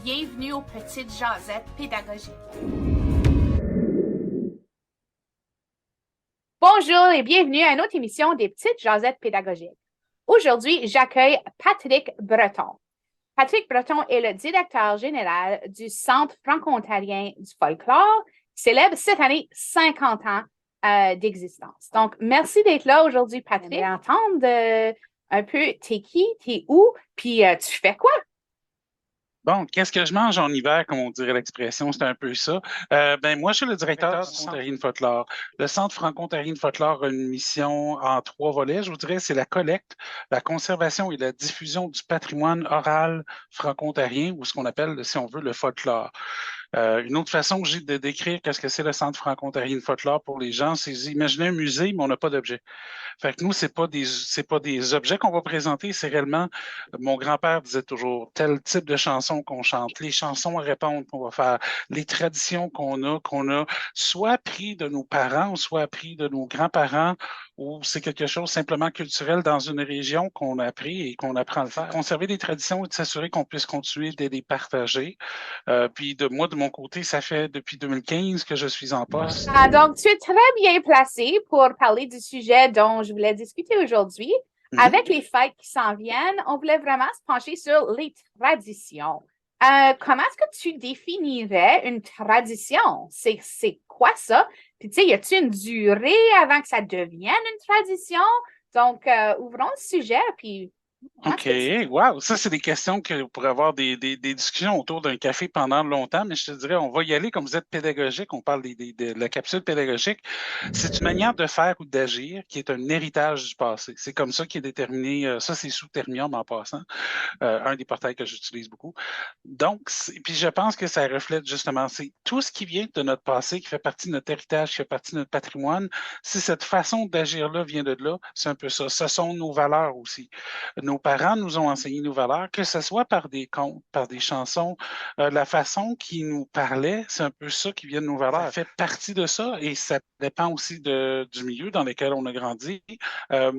Bienvenue aux Petites Jasettes pédagogiques. Bonjour et bienvenue à une autre émission des Petites Jasettes pédagogiques. Aujourd'hui, j'accueille Patrick Breton. Patrick Breton est le directeur général du Centre franco-ontarien du folklore, qui célèbre cette année 50 ans d'existence. Donc, merci d'être là aujourd'hui, Patrick. On va entendre un peu t'es qui, t'es où, puis tu fais quoi? Bon, qu'est-ce que je mange en hiver, comme on dirait l'expression, c'est un peu ça. Moi, je suis le directeur du Centre Ontarien de folklore. Le Centre franco-ontarien de folklore a une mission en 3 volets. Je vous dirais, c'est la collecte, la conservation et la diffusion du patrimoine oral franco-ontarien, ou ce qu'on appelle, si on veut, le folklore. Une autre façon que j'ai de décrire qu'est-ce que c'est le Centre franco-ontarien de folklore pour les gens, c'est imaginer un musée, mais on n'a pas d'objet. Fait que nous, c'est pas des objets qu'on va présenter, c'est réellement, mon grand-père disait toujours, tel type de chansons qu'on chante, les chansons à répondre qu'on va faire, les traditions qu'on a soit appris de nos parents, soit appris de nos grands-parents, ou c'est quelque chose simplement culturel dans une région qu'on a appris et qu'on apprend à le faire. Conserver des traditions et de s'assurer qu'on puisse continuer de les partager. Puis de mon côté, ça fait depuis 2015 que je suis en poste. Donc, tu es très bien placé pour parler du sujet dont je voulais discuter aujourd'hui. Mhm. Avec les fêtes qui s'en viennent, on voulait vraiment se pencher sur les traditions. Comment est-ce que tu définirais une tradition? C'est quoi ça? Puis, tu sais, y a-t-il une durée avant que ça devienne une tradition? Donc, ouvrons le sujet, puis comment OK, est-ce que tu... wow, ça, c'est des questions que vous pourrez avoir des discussions autour d'un café pendant longtemps, mais je te dirais, on va y aller comme vous êtes pédagogique, on parle de la capsule pédagogique. C'est une manière de faire ou d'agir qui est un héritage du passé. C'est comme ça qui est déterminé, ça, c'est sous Termium en passant, un des portails que j'utilise beaucoup. Donc, puis je pense que ça reflète justement, c'est tout ce qui vient de notre passé, qui fait partie de notre héritage, qui fait partie de notre patrimoine. Si cette façon d'agir-là vient de là, c'est un peu ça. Ce sont nos valeurs aussi. Nos parents nous ont enseigné nos valeurs, que ce soit par des contes, par des chansons, la façon qu'ils nous parlaient, c'est un peu ça qui vient de nos valeurs. Ça fait partie de ça et ça dépend aussi du milieu dans lequel on a grandi. Euh,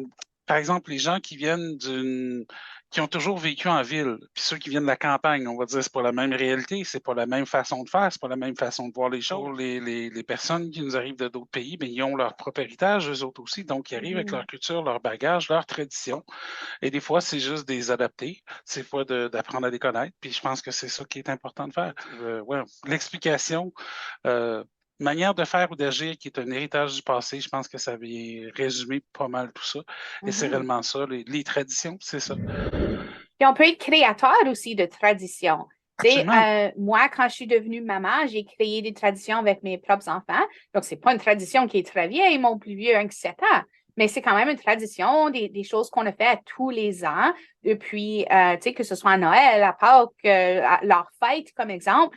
Par exemple, les gens qui ont toujours vécu en ville, puis ceux qui viennent de la campagne, on va dire, c'est pas la même réalité, c'est pas la même façon de faire, c'est pas la même façon de voir les choses. Pour les personnes qui nous arrivent de d'autres pays, bien, ils ont leur propre héritage, eux autres aussi, donc ils arrivent avec leur culture, leur bagage, leur tradition. Et des fois, c'est juste des adapter, c'est fois d'apprendre à les connaître. Puis je pense que c'est ça qui est important de faire. Ouais, l'explication, euh, manière de faire ou d'agir qui est un héritage du passé, je pense que ça vient résumer pas mal tout ça. Et c'est Mhm. réellement ça, les traditions, c'est ça. Puis on peut être créateur aussi de traditions. Tu sais, Absolument. moi, quand je suis devenue maman, j'ai créé des traditions avec mes propres enfants. Donc, c'est pas une tradition qui est très vieille, mon plus vieux a que 7 ans. Mais c'est quand même une tradition, des choses qu'on a fait à tous les ans, depuis, tu sais, que ce soit à Noël, à Pâques, à leur fête, comme exemple.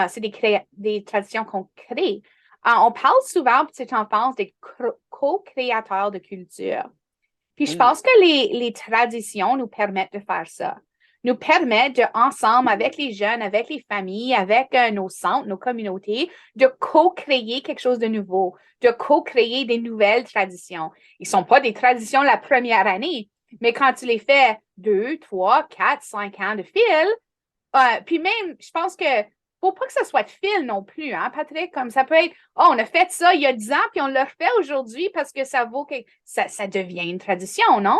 C'est des traditions qu'on crée. On parle souvent, petite enfance, des co-créateurs de culture. Puis je Oh. pense que les traditions nous permettent de faire ça. Nous permettent de, ensemble, avec les jeunes, avec les familles, avec nos centres, nos communautés, de co-créer quelque chose de nouveau, de co-créer des nouvelles traditions. Ils ne sont pas des traditions la première année, mais quand tu les fais 2, 3, 4, 5 ans de fil, puis même, je pense que faut pas que ça soit de fil non plus, hein, Patrick? Comme ça peut être, oh, on a fait ça il y a 10 ans, puis on le refait aujourd'hui parce que ça vaut que ça devient une tradition, non?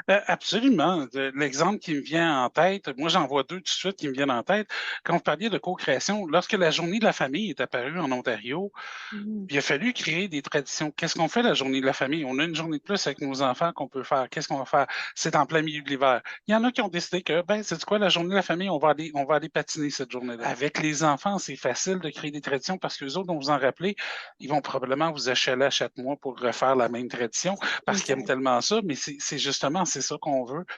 Absolument. L'exemple qui me vient en tête, moi j'en vois deux tout de suite qui me viennent en tête. Quand vous parliez de co-création, lorsque la journée de la famille est apparue en Ontario, Mhm. il a fallu créer des traditions. Qu'est-ce qu'on fait la journée de la famille? On a une journée de plus avec nos enfants qu'on peut faire. Qu'est-ce qu'on va faire? C'est en plein milieu de l'hiver. Il y en a qui ont décidé que, ben, c'est quoi, la journée de la famille, on va aller patiner cette journée-là. Avec les enfants, c'est facile de créer des traditions parce que les autres, dont vous en rappelez, ils vont probablement vous achaler à chaque mois pour refaire la même tradition parce qu'ils aiment Exact. tellement ça, mais c'est justement, c'est ça qu'on veut.